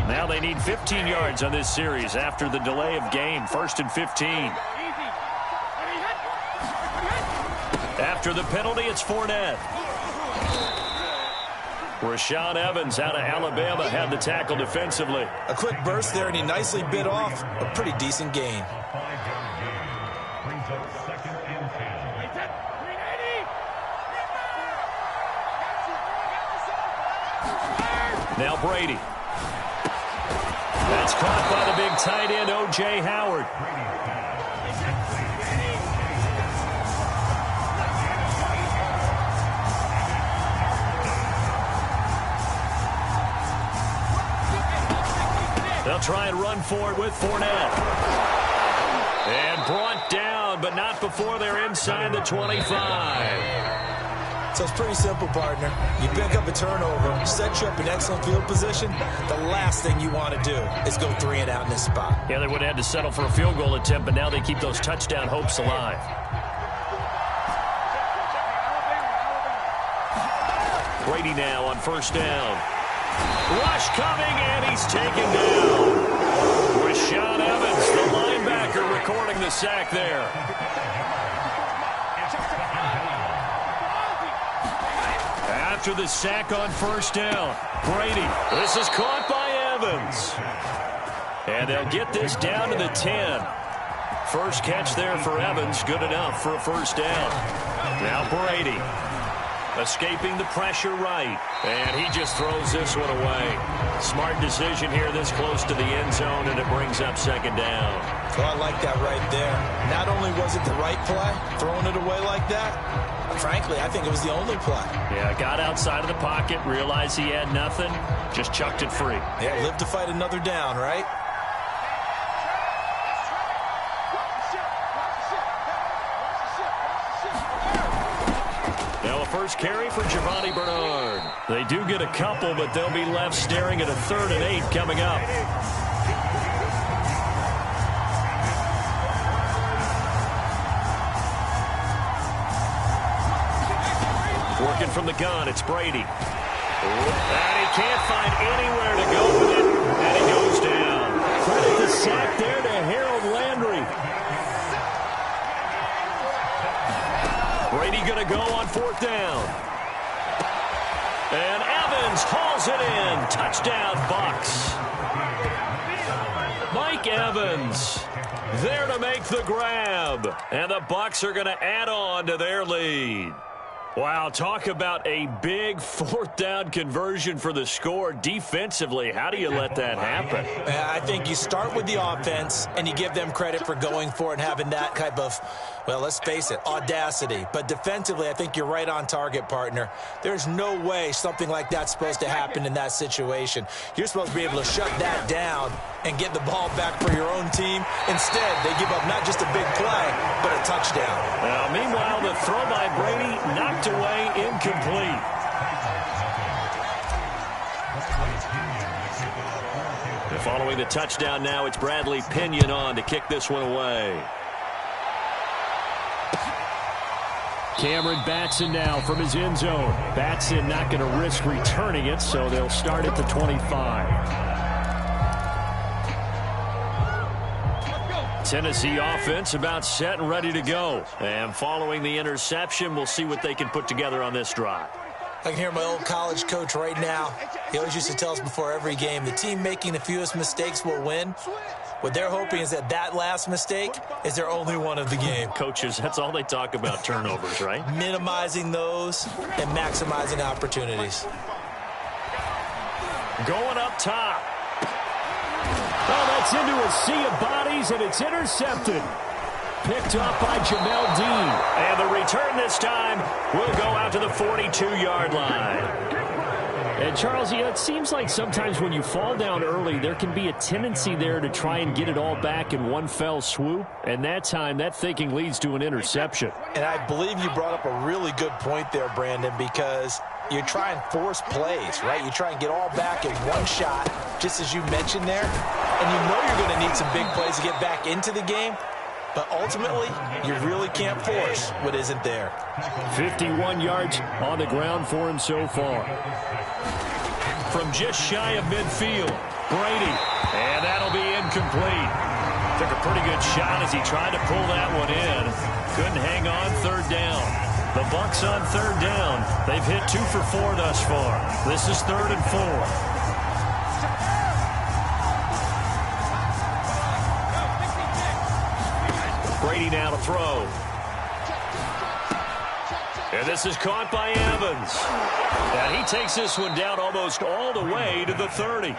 Now they need 15 yards on this series after the delay of game. 1st and 15. After the penalty, it's Fournette. Rashaan Evans out of Alabama had the tackle defensively. A quick burst there, and he nicely bit off a pretty decent gain. Now Brady. That's caught by the big tight end, O.J. Howard. They'll try and run for it with Fournette. And brought down, but not before they're inside the 25. So it's pretty simple, partner. You pick up a turnover, set you up in excellent field position. The last thing you want to do is go 3 and out in this spot. Yeah, they would have had to settle for a field goal attempt, but now they keep those touchdown hopes alive. Brady now on 1st down. Rush coming, and he's taken down. Rashaan Evans, the linebacker, recording the sack there. After the sack on 1st down, Brady. This is caught by Evans. And they'll get this down to the 10. First catch there for Evans, good enough for a 1st down. Now Brady. Escaping the pressure right. And he just throws this one away. Smart decision here this close to the end zone, and it brings up 2nd down. Well, I like that right there. Not only was it the right play, throwing it away like that, frankly, I think it was the only play. Yeah, got outside of the pocket, realized he had nothing, just chucked it free. Yeah, live to fight another down, right? Now a first carry for Giovanni Bernard. They do get a couple, but they'll be left staring at a 3rd and 8 coming up. Working from the gun, it's Brady. And he can't find anywhere to go with it, and he goes down. Credit the sack there to Harold Landry. Brady going to go on 4th down. And Evans hauls it in. Touchdown, BUCS. Mike Evans there to make the grab. And the BUCS are going to add on to their lead. Wow, talk about a big 4th down conversion for the score. Defensively, how do you let that happen? I think you start with the offense, and you give them credit for going for it and having that type of, well, let's face it, audacity. But defensively, I think you're right on target, partner. There's no way something like that's supposed to happen in that situation. You're supposed to be able to shut that down and get the ball back for your own team. Instead, they give up not just a big play, but a touchdown. Now, meanwhile, the throw by Brady knocked away, incomplete. And following the touchdown now, it's Bradley Pinion on to kick this one away. Cameron Batson now from his end zone. Batson not going to risk returning it, so they'll start at the 25. Tennessee offense about set and ready to go. And following the interception, we'll see what they can put together on this drive. I can hear my old college coach right now. He always used to tell us before every game, the team making the fewest mistakes will win. What they're hoping is that that last mistake is their only one of the game. Coaches, that's all they talk about, turnovers, right? Minimizing those and maximizing opportunities. Going up top. Oh, that's into a sea of bodies, and it's intercepted. Picked up by Jamel Dean. And the return this time will go out to the 42-yard line. And, Charles, it seems like sometimes when you fall down early, there can be a tendency there to try and get it all back in one fell swoop. And that time, that thinking leads to an interception. And I believe you brought up a really good point there, Brandon, because you try and force plays, right? You try and get all back in one shot, just as you mentioned there. And you know you're going to need some big plays to get back into the game. But ultimately, you really can't force what isn't there. 51 yards on the ground for him so far. From just shy of midfield, Brady. And that'll be incomplete. Took a pretty good shot as he tried to pull that one in. Couldn't hang on third down. The BUCS on third down. They've hit 2 for 4 thus far. This is 3rd and 4. Brady now to throw. And this is caught by Evans. And he takes this one down almost all the way to the 30.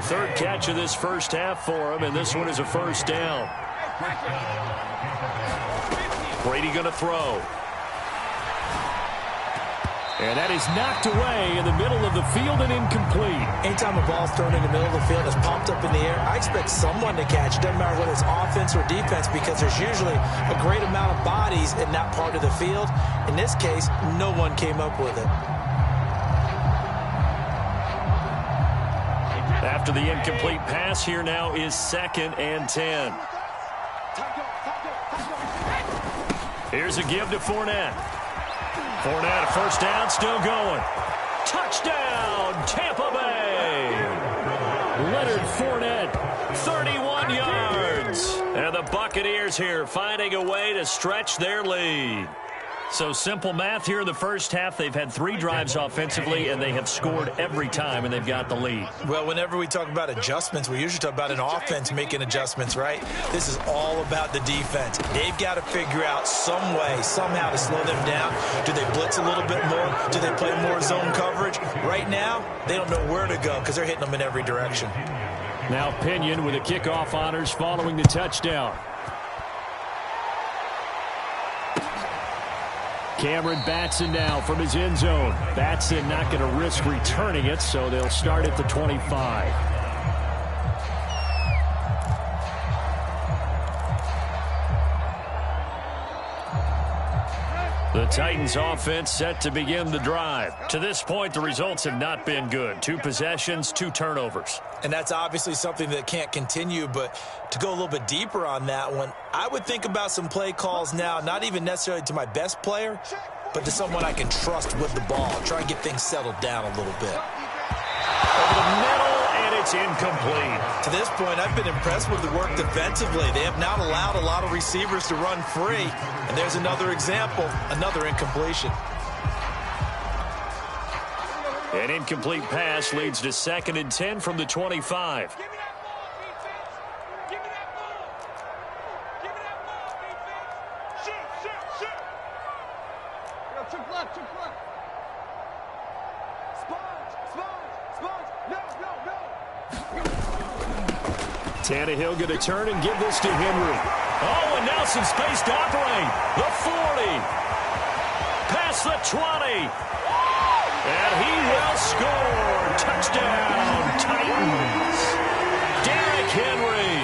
3rd catch of this first half for him, and this one is a first down. Brady going to throw. And that is knocked away in the middle of the field and incomplete. Anytime a ball's thrown in the middle of the field, it's popped up in the air, I expect someone to catch. It doesn't matter whether it's offense or defense, because there's usually a great amount of bodies in that part of the field. In this case, no one came up with it. After the incomplete pass, here now is 2nd and 10. Here's a give to Fournette. Fournette, a first down, still going. Touchdown, Tampa Bay. Leonard Fournette, 31 yards. And the Buccaneers here finding a way to stretch their lead. So simple math here in the first half. They've had 3 drives offensively, and they have scored every time, and they've got the lead. Well, whenever we talk about adjustments, we usually talk about an offense making adjustments, right? This is all about the defense. They've got to figure out some way, somehow to slow them down. Do they blitz a little bit more? Do they play more zone coverage? Right now, they don't know where to go because they're hitting them in every direction. Now Pinion with the kickoff honors following the touchdown. Cameron Batson now from his end zone. Batson not going to risk returning it, so they'll start at the 25. The Titans offense set to begin the drive. To this point, the results have not been good. 2 possessions, 2 turnovers. And that's obviously something that can't continue, but to go a little bit deeper on that one, I would think about some play calls now, not even necessarily to my best player, but to someone I can trust with the ball. Try and get things settled down a little bit. Over the middle, and it's incomplete. To this point, I've been impressed with the work defensively. They have not allowed a lot of receivers to run free. And there's another example, another incompletion. An incomplete pass leads to 2nd and 10 from the 25. Tannehill going to turn and give this to Henry. Oh, and now some space to operate. The 40. Past the 20. And he will score. Touchdown, Titans. Derrick Henry,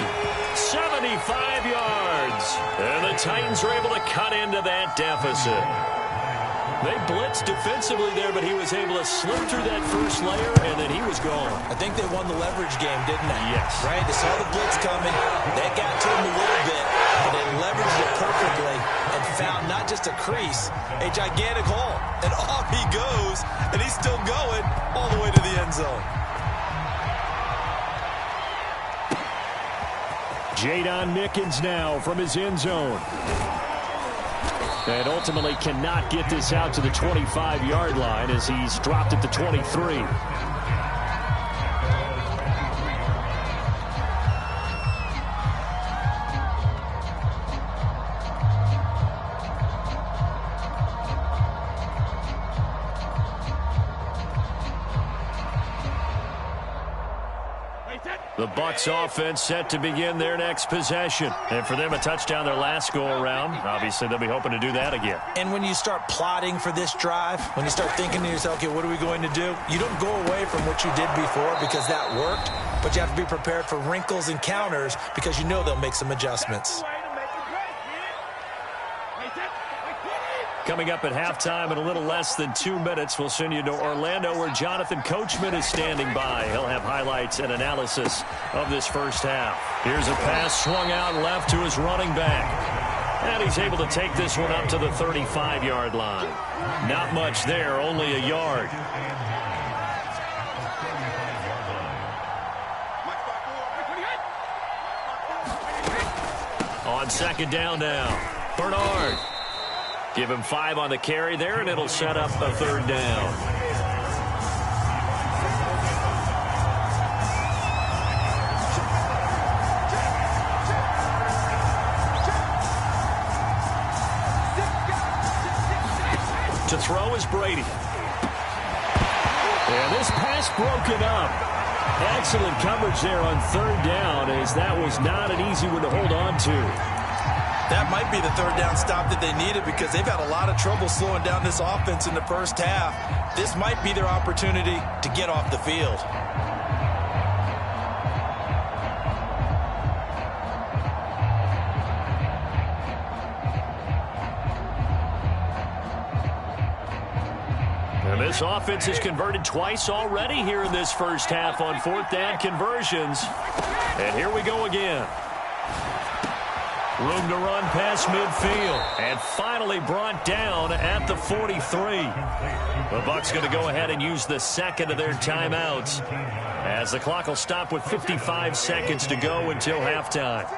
75 yards. And the Titans are able to cut into that deficit. They blitzed defensively there, but he was able to slip through that first layer, and then he was gone. I think they won the leverage game, didn't they? Yes. Right? They saw the blitz coming. They got to him a little bit, but they leveraged it perfectly and found not just a crease, a gigantic hole. And off he goes, and he's still going all the way to the end zone. Jadon Mickens now from his end zone. And ultimately cannot get this out to the 25-yard line as he's dropped at the 23. The BUCS offense set to begin their next possession. And for them, a touchdown their last go-around. Obviously, they'll be hoping to do that again. And when you start plotting for this drive, when you start thinking to yourself, okay, what are we going to do? You don't go away from what you did before because that worked, but you have to be prepared for wrinkles and counters because you know they'll make some adjustments. Coming up at halftime in a little less than 2 minutes, we'll send you to Orlando where Jonathan Coachman is standing by. He'll have highlights and analysis of this first half. Here's a pass swung out left to his running back. And he's able to take this one up to the 35-yard line. Not much there, only a yard. On second down now, Bernard. Give him 5 on the carry there, and it'll set up a third down. To throw is Brady. And this pass broken up. Excellent coverage there on third down, as that was not an easy one to hold on to. That might be the third down stop that they needed, because they've had a lot of trouble slowing down this offense in the first half. This might be their opportunity to get off the field. And this offense has converted twice already here in this first half on fourth down conversions. And here we go again. Room to run past midfield. And finally brought down at the 43. The Bucs going to go ahead and use the second of their timeouts, as the clock will stop with 55 seconds to go until halftime.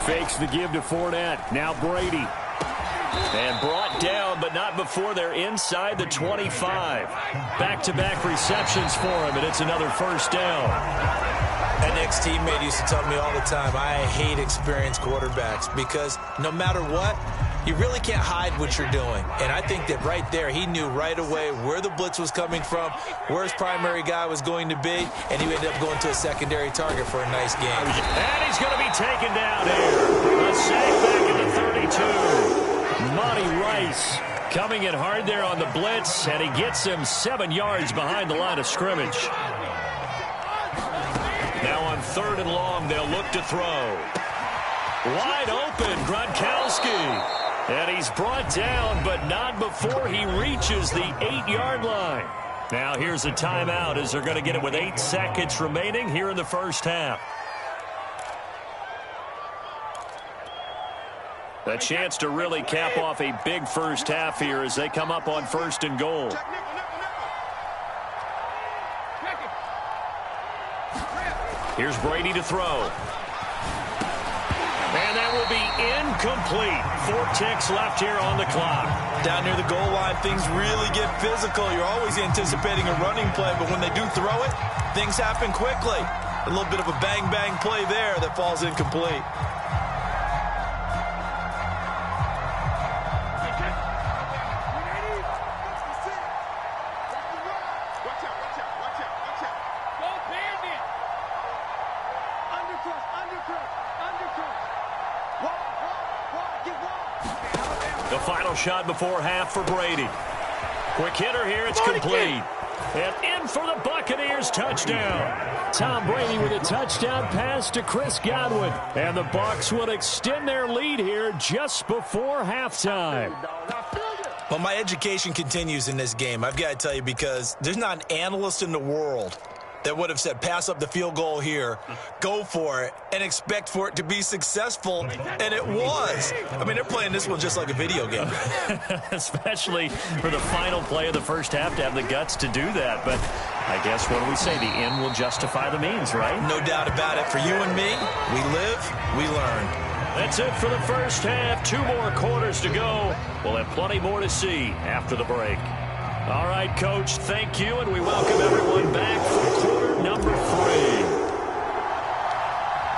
Fakes the give to Fournette. Now Brady. And brought down, but not before they're inside the 25. Back-to-back receptions for him, and it's another first down. An ex-teammate used to tell me all the time, I hate experienced quarterbacks, because no matter what, you really can't hide what you're doing. And I think that right there, he knew right away where the blitz was coming from, where his primary guy was going to be, and he ended up going to a secondary target for a nice game. And he's going to be taken down here. A sack back in the 32. Monty Rice coming in hard there on the blitz, and he gets him 7 yards behind the line of scrimmage. Now on third and long, they'll look to throw. Wide open, Gronkowski. And he's brought down, but not before he reaches the 8-yard line. Now here's a timeout, as they're going to get it with 8 seconds remaining here in the first half. A chance to really cap off a big first half here as they come up on first and goal. Here's Brady to throw. And that will be incomplete. 4 ticks left here on the clock. Down near the goal line, things really get physical. You're always anticipating a running play, but when they do throw it, things happen quickly. A little bit of a bang-bang play there that falls incomplete. The final shot before half for Brady. Quick hitter here, it's complete. And in for the Buccaneers, touchdown. Tom Brady with a touchdown pass to Chris Godwin. And the Bucs will extend their lead here just before halftime. Well, my education continues in this game, I've got to tell you, because there's not an analyst in the world that would have said pass up the field goal here, go for it, and expect for it to be successful, and it was. I mean, they're playing this one just like a video game. Especially for the final play of the first half to have the guts to do that. But I guess what do we say? The end will justify the means, right? No doubt about it. For you and me, we live, we learn. That's it for the first half. 2 more quarters to go. We'll have plenty more to see after the break. All right, Coach, thank you, and we welcome everyone back for quarter number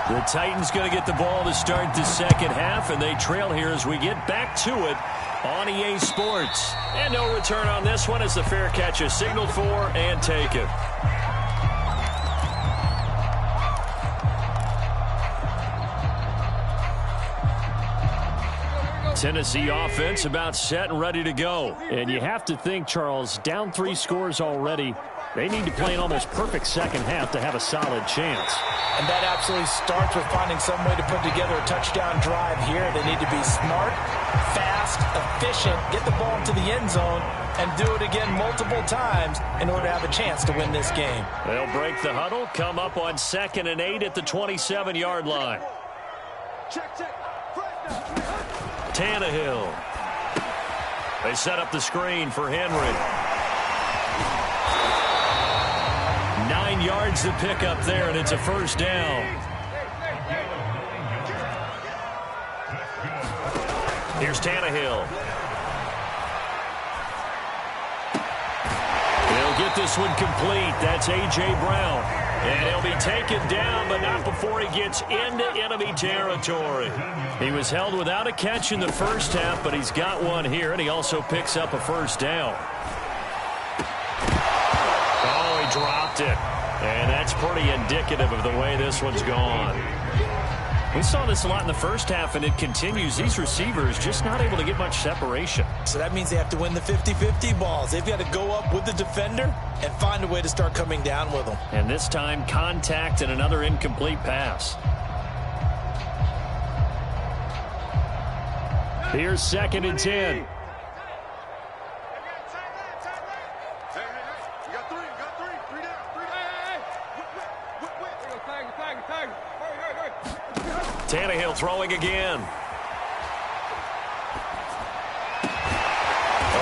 3. The Titans going to get the ball to start the second half, and they trail here as we get back to it on EA Sports. And no return on this one as the fair catch is signaled for and taken. Tennessee offense about set and ready to go. And you have to think, Charles, down 3 scores already. They need to play an almost perfect second half to have a solid chance. And that absolutely starts with finding some way to put together a touchdown drive here. They need to be smart, fast, efficient, get the ball into the end zone, and do it again multiple times in order to have a chance to win this game. They'll break the huddle, come up on 2nd and 8 at the 27-yard line. Tannehill. They set up the screen for Henry. 9 yards to pick up there, and it's a first down. Here's Tannehill. He'll get this one complete. That's A.J. Brown. And he'll be taken down, but not before he gets into enemy territory. He was held without a catch in the first half, but he's got one here, and he also picks up a first down. Oh, he dropped it. And that's pretty indicative of the way this one's gone. We saw this a lot in the first half, and it continues. These receivers just not able to get much separation. So that means they have to win the 50-50 balls. They've got to go up with the defender and find a way to start coming down with them. And this time, contact and another incomplete pass. Here's 2nd and 10. Tannehill throwing again.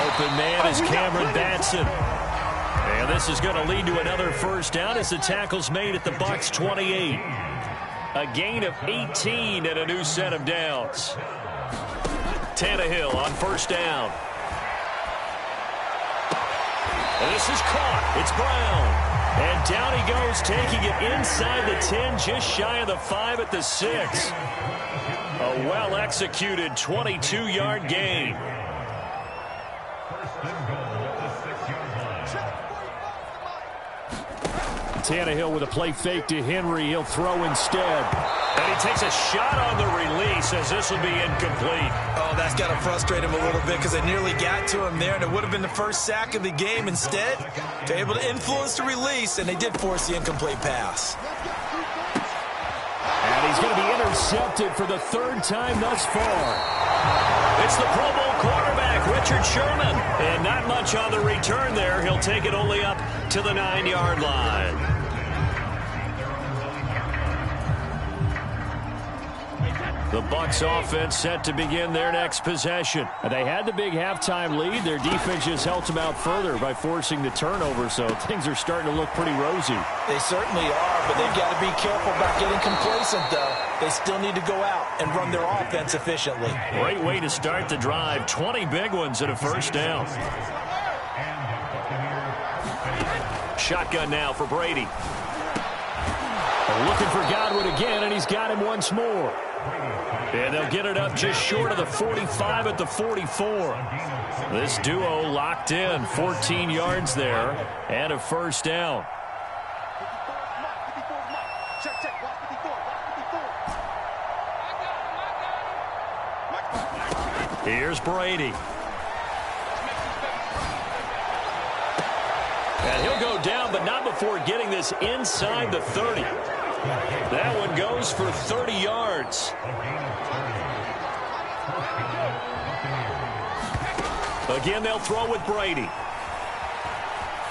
Open man is Cameron Batson. And this is going to lead to another first down as the tackle's made at the BUCS 28. A gain of 18 and a new set of downs. Tannehill on first down. And this is caught. It's Brown. And down he goes, taking it inside the 10, just shy of the 5 at the 6. A well-executed 22-yard gain. Tannehill with a play fake to Henry. He'll throw instead. And he takes a shot on the release as this will be incomplete. Oh, that's got to frustrate him a little bit because they nearly got to him there, and it would have been the first sack of the game. Instead, they're able to influence the release, and they did force the incomplete pass. And he's going to be intercepted for the 3rd time thus far. It's the Pro Bowl quarterback, Richard Sherman. And not much on the return there. He'll take it only up to the 9-yard line. The BUCS offense set to begin their next possession. They had the big halftime lead. Their defense just helped them out further by forcing the turnover, so things are starting to look pretty rosy. They certainly are, but they've got to be careful about getting complacent, though. They still need to go out and run their offense efficiently. Great way to start the drive. 20 big ones and a first down. Shotgun now for Brady. Looking for Godwin again, and he's got him once more. And they'll get it up just short of the 45 at the 44. This duo locked in, 14 yards there, and a first down. Here's Brady. And he'll go down, but not before getting this inside the 30. That one goes for 30 yards. Again, they'll throw with Brady.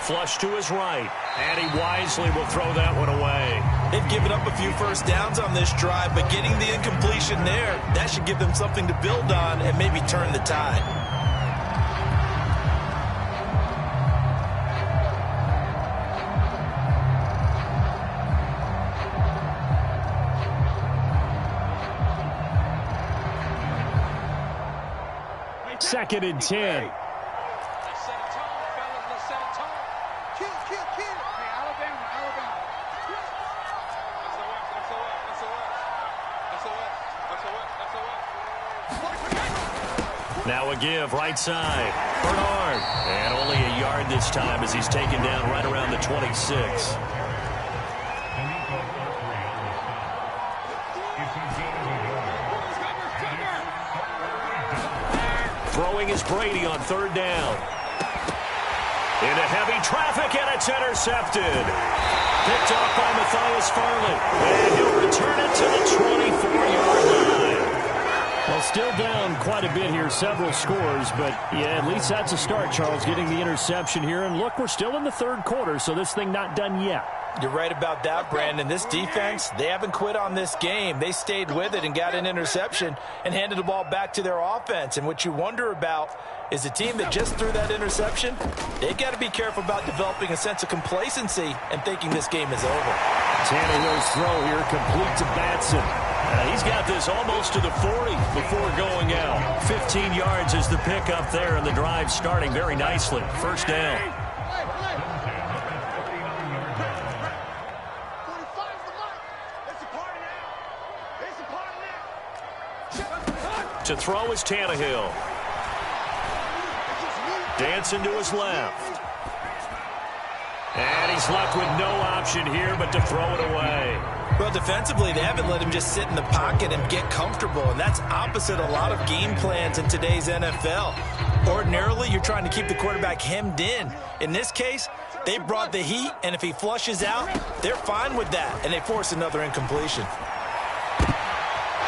Flush to his right. And he wisely will throw that one away. They've given up a few first downs on this drive, but getting the incompletion there, that should give them something to build on and maybe turn the tide. Second and 10. Now a give, right side. Bernard. And only a yard this time as he's taken down right around the 26. Throwing is Brady on 3rd down. Into heavy traffic, and it's intercepted. Picked off by Matthias Farley. And he'll return it to the 24-yard line. Well, still down quite a bit here, several scores, but yeah, at least that's a start, Charles, getting the interception here. And look, we're still in the 3rd quarter, so this thing not done yet. You're right about that, Brandon. This defense, they haven't quit on this game. They stayed with it and got an interception and handed the ball back to their offense. And what you wonder about is the team that just threw that interception, they've got to be careful about developing a sense of complacency and thinking this game is over. Tannehill's throw here complete to Batson. He's got this almost to the 40 before going out. 15 yards is the pickup there, and the drive starting very nicely. First down. To throw is Tannehill. Dancing to his left. And he's left with no option here but to throw it away. Well, defensively, they haven't let him just sit in the pocket and get comfortable, and that's opposite a lot of game plans in today's NFL. Ordinarily, you're trying to keep the quarterback hemmed in. In this case, they brought the heat, and if he flushes out, they're fine with that, and they force another incompletion.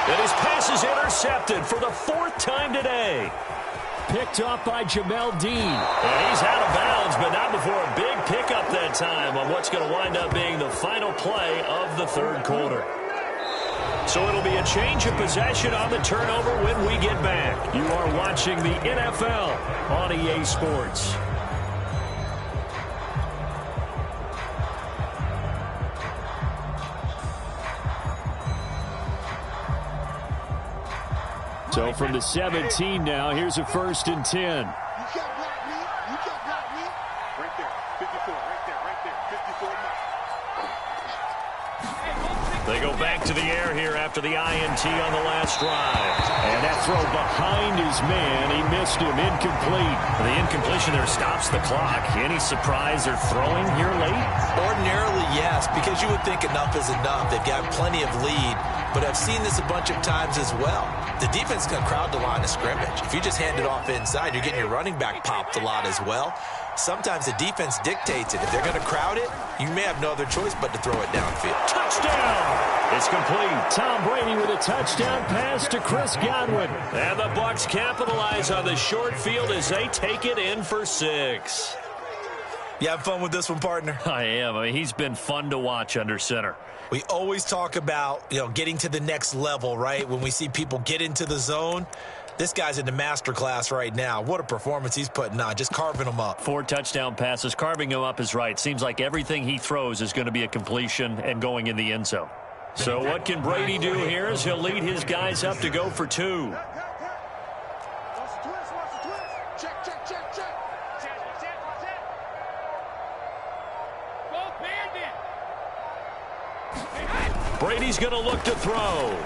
And his pass is intercepted for the 4th time today. Picked off by Jamel Dean. And he's out of bounds, but not before a big pickup that time on what's going to wind up being the final play of the 3rd quarter. So it'll be a change of possession on the turnover when we get back. You are watching the NFL on EA Sports. So from the 17 now, here's a 1st and 10. You can't block me. You can't block me. Right there. 54. Right there. Right there. 54. They go back to the air here after the INT on the last drive. And that throw behind his man. He missed him. Incomplete. The incompletion there stops the clock. Any surprise they're throwing here late? Ordinarily, yes, because you would think enough is enough. They've got plenty of lead, but I've seen this a bunch of times as well. The defense can crowd the line of scrimmage. If you just hand it off inside, you're getting your running back popped a lot as well. Sometimes the defense dictates it. If they're going to crowd it, you may have no other choice but to throw it downfield. Touchdown! It's complete. Tom Brady with a touchdown pass to Chris Godwin. And the BUCS capitalize on the short field as they take it in for 6. You have fun with this one, partner? I am. I mean, he's been fun to watch under center. We always talk about, getting to the next level, right? When we see people get into the zone, this guy's in the master class right now. What a performance he's putting on, just carving them up. 4 touchdown passes. Carving him up is right. Seems like everything he throws is going to be a completion and going in the end zone. So what can Brady do here as he'll lead his guys up to go for 2. Check, check, check, check. Brady's going to look to throw.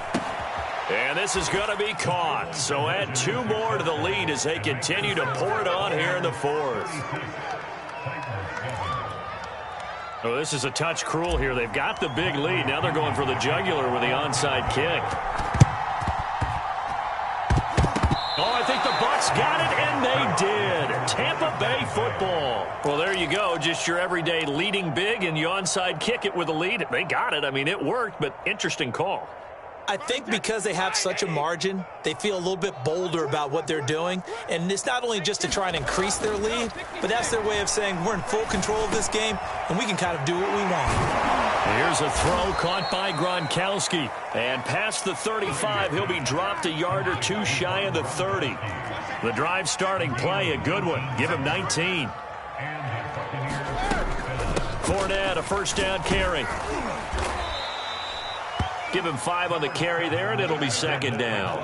And this is going to be caught. So add 2 more to the lead as they continue to pour it on here in the 4th. Oh, this is a touch cruel here. They've got the big lead. Now they're going for the jugular with the onside kick. Oh, I think the BUCS got it, and they did. Tampa Bay football. Well, there you go. Just your everyday leading big, and you onside kick it with a lead. They got it. I mean, it worked, but interesting call. I think because they have such a margin, they feel a little bit bolder about what they're doing. And it's not only just to try and increase their lead, but that's their way of saying we're in full control of this game, and we can kind of do what we want. Here's a throw caught by Gronkowski. And past the 35, he'll be dropped a yard or 2 shy of the 30. The drive starting play, a good one. Give him 19. Fournette, a 1st down carry. Give him 5 on the carry there, and it'll be 2nd down.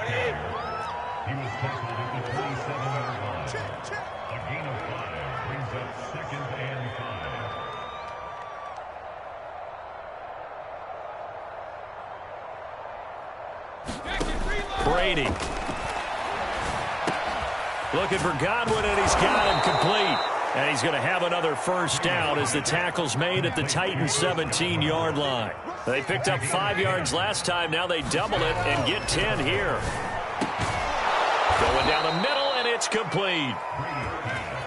Brady. Looking for Godwin, and he's got him complete. And he's going to have another 1st down as the tackle's made at the Titans' 17-yard line. They picked up 5 yards last time. Now they double it and get 10 here. Going down the middle, and it's complete.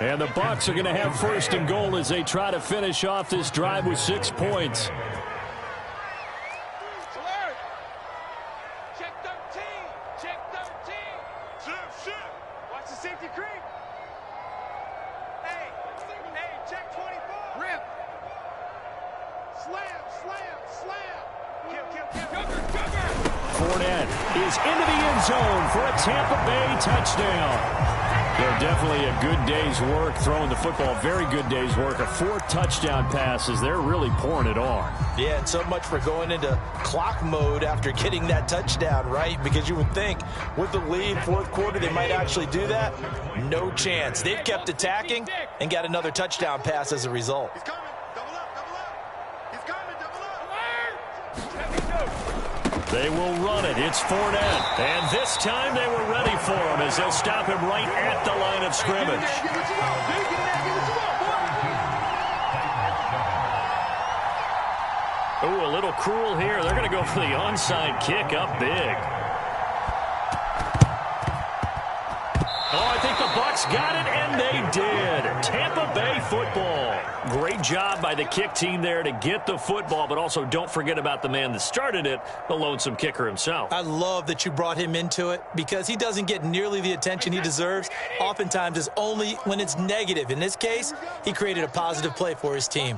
And the BUCS are going to have 1st and goal as they try to finish off this drive with 6 points. Check 13. Check 13. Shoot. Watch the safety creep. Hey, check 24. Rip. Slam. Kill. Cover. Fournette is into the end zone for a Tampa Bay touchdown. Definitely a good day's work throwing the football. Very good day's work. 4 touchdown passes. They're really pouring it on. Yeah, and so much for going into clock mode after getting that touchdown, right? Because you would think with the lead, fourth quarter, they might actually do that. No chance. They've kept attacking and got another touchdown pass as a result. He's coming. Double up, double up. He's coming, double up. They will run it. It's Fournette. And this time they were ready for him as they'll stop him right at the line of scrimmage. Get what you want, dude. Get in there, get what you want, boy. Ooh, a little cruel here. They're going to go for the onside kick up big. Oh, I think the Bucs got it, and they did. Tampa Bay football. Great job by the kick team there to get the football, but also don't forget about the man that started it, the lonesome kicker himself. I love that you brought him into it because he doesn't get nearly the attention he deserves. Oftentimes it's only when it's negative. In this case, he created a positive play for his team.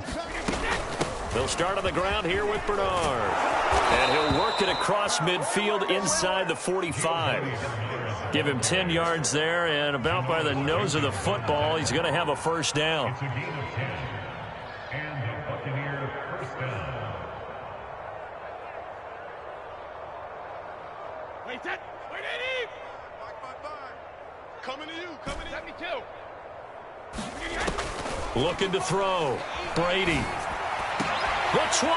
They'll start on the ground here with Bernard. And he'll work it across midfield inside the 45. Give him 10 yards there, and about by the nose of the football, he's going to have a first down. Wait, Eddie. Coming to you, coming to me too. Looking to throw. Brady. The 20.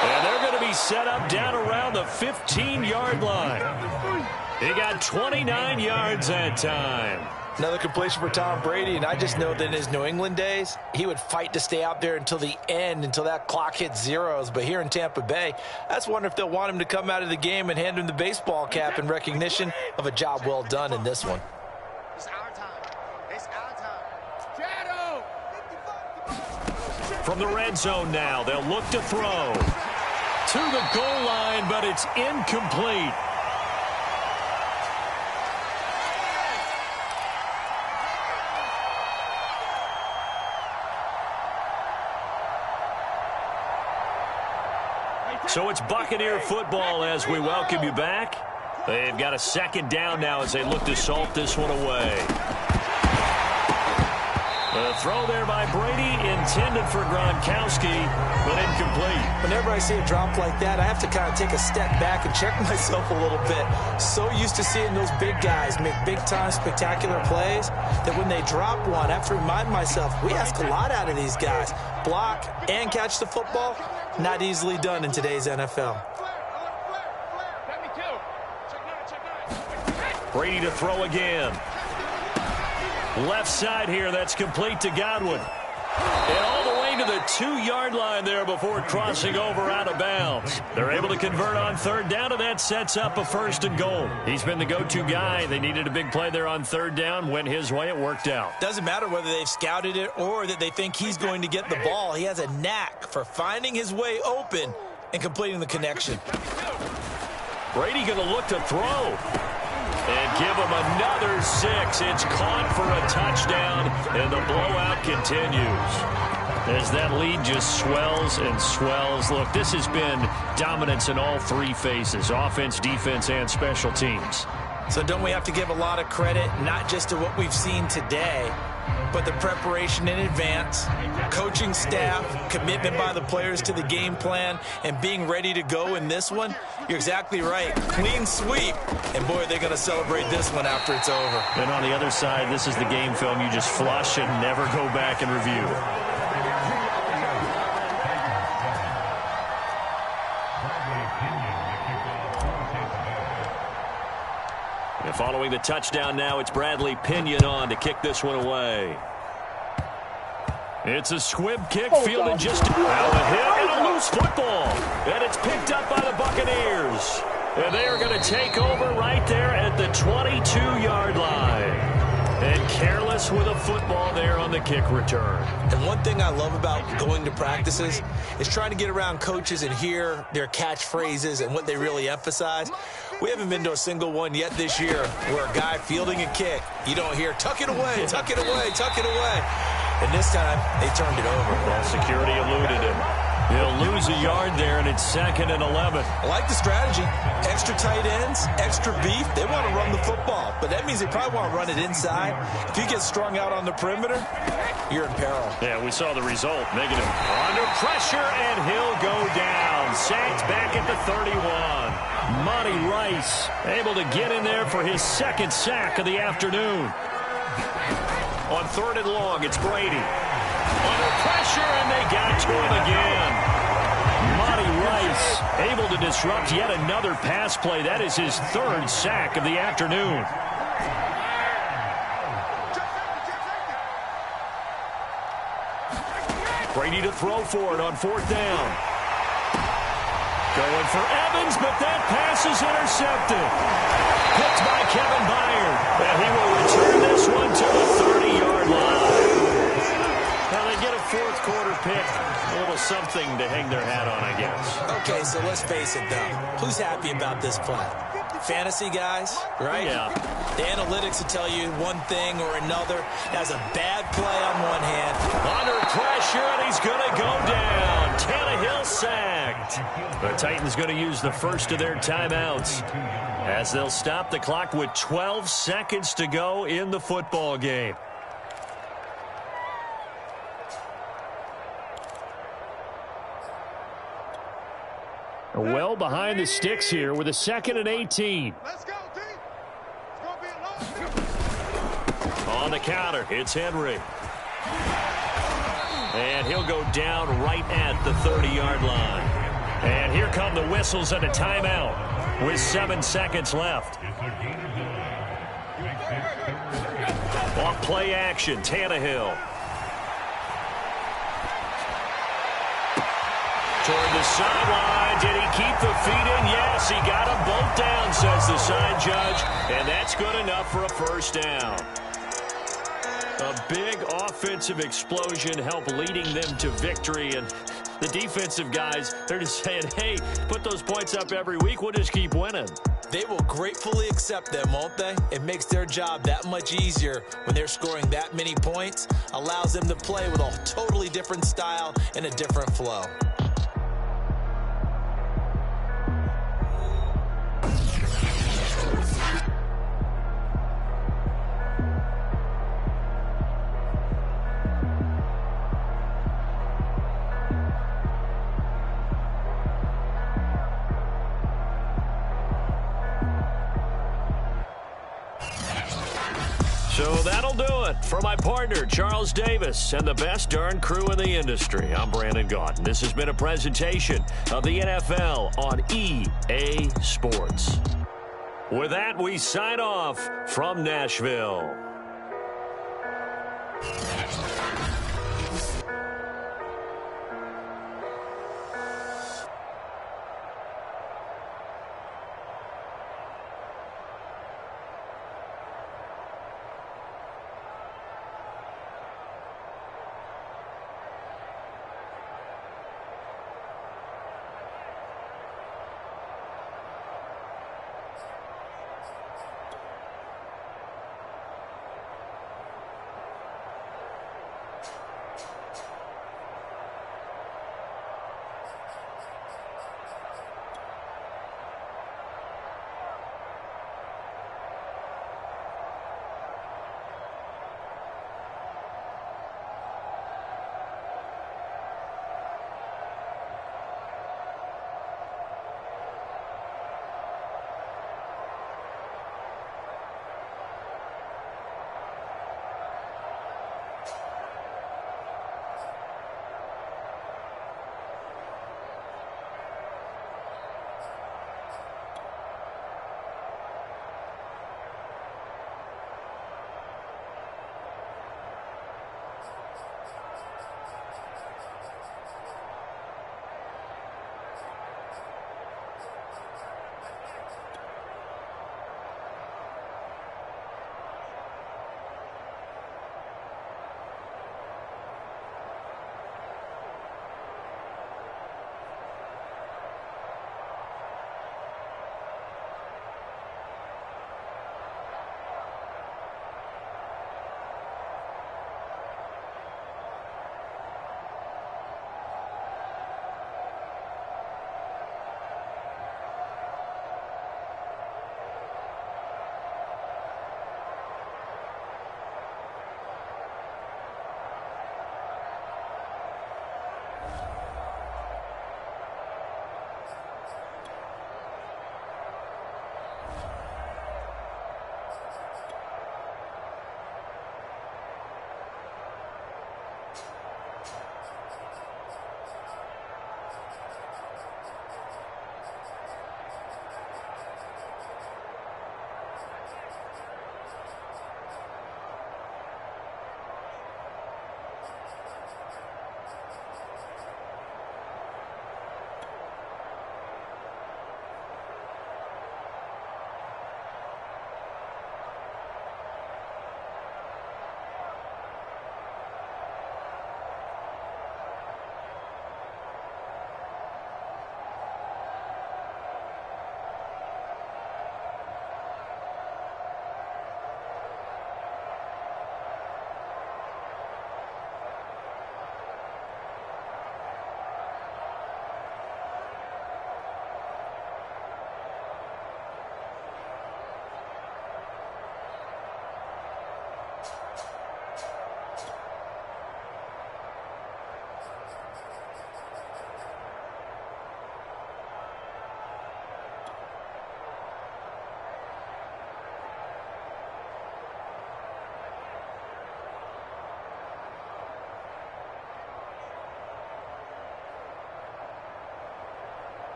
And they're going to be set up down around the 15-yard line. He got 29 yards that time. Another completion for Tom Brady, and I just know that in his New England days, he would fight to stay out there until the end, until that clock hit zeros. But here in Tampa Bay, I just wonder if they'll want him to come out of the game and hand him the baseball cap in recognition of a job well done in this one. It's our time. It's our time. Shadow! From the red zone now, they'll look to throw. To the goal line, but it's incomplete. So it's Buccaneer football as we welcome you back. They've got a second down now as they look to salt this one away. The throw there by Brady, intended for Gronkowski, but incomplete. Whenever I see a drop like that, I have to kind of take a step back and check myself a little bit. So used to seeing those big guys make big-time spectacular plays that when they drop one, I have to remind myself, we ask a lot out of these guys. Block and catch the football, not easily done in today's NFL. Brady to throw again. Left side here, that's complete to Godwin. And all the way to the 2-yard line there before crossing over out of bounds. They're able to convert on third down, and that sets up a first and goal. He's been the go-to guy. They needed a big play there on third down. Went his way. It worked out. Doesn't matter whether they've scouted it or that they think he's going to get the ball. He has a knack for finding his way open and completing the connection. Brady going to look to throw. And give him another 6. It's caught for a touchdown, and the blowout continues. As that lead just swells and swells. Look, this has been dominance in all 3 phases, offense, defense, and special teams. So don't we have to give a lot of credit, not just to what we've seen today, but the preparation in advance, coaching staff, commitment by the players to the game plan, and being ready to go in this one? You're exactly right. Clean sweep. And, boy, they're going to celebrate this one after it's over. And on the other side, this is the game film you just flush and never go back and review. And following the touchdown now, it's Bradley Pinion on to kick this one away. It's a squib kick, fielded just out a hit and a loose football. And it's picked up by the Buccaneers. And they are going to take over right there at the 22-yard line. And careless with a football there on the kick return. And one thing I love about going to practices is trying to get around coaches and hear their catchphrases and what they really emphasize. We haven't been to a single one yet this year where a guy fielding a kick, you don't hear, tuck it away, tuck it away, tuck it away. And this time, they turned it over. Well, security eluded him. He'll lose a yard there, and it's 2nd and 11. I like the strategy. Extra tight ends, extra beef. They want to run the football, but that means they probably want to run it inside. If you get strung out on the perimeter, you're in peril. Yeah, we saw the result. Negative. Under pressure, and he'll go down. Sacked back at the 31. Monty Rice able to get in there for his 2nd sack of the afternoon. On 3rd and long, it's Brady. Under pressure, and they got to him again. Monty Rice able to disrupt yet another pass play. That is his 3rd sack of the afternoon. Brady to throw for it on 4th down. Going for Evans, but that pass is intercepted. Picked by Kevin Byard. And he will return this one to the 30-yard line. Now they get a 4th quarter pick. A little something to hang their hat on, I guess. Okay, so let's face it, though. Who's happy about this play? Fantasy guys, right? Yeah. The analytics will tell you one thing or another. That's a bad play on one hand. Under pressure, and he's going to go down. Tannehill sacked. The Titans going to use the first of their timeouts as they'll stop the clock with 12 seconds to go in the football game. Well behind the sticks here with a 2nd and 18. Let's go, team. It's going to be a long. On the counter, it's Henry. And he'll go down right at the 30-yard line. And here come the whistles and a timeout with 7 seconds left. Off play action, Tannehill. Toward the sideline. Did he keep the feet in? Yes, he got them both down, says the side judge. And that's good enough for a 1st down. A big offensive explosion helped leading them to victory. And the defensive guys, they're just saying, hey, put those points up every week. We'll just keep winning. They will gratefully accept them, won't they? It makes their job that much easier when they're scoring that many points. Allows them to play with a totally different style and a different flow. So that'll do it for my partner, Charles Davis, and the best darn crew in the industry. I'm Brandon Gaudin. This has been a presentation of the NFL on EA Sports. With that, we sign off from Nashville.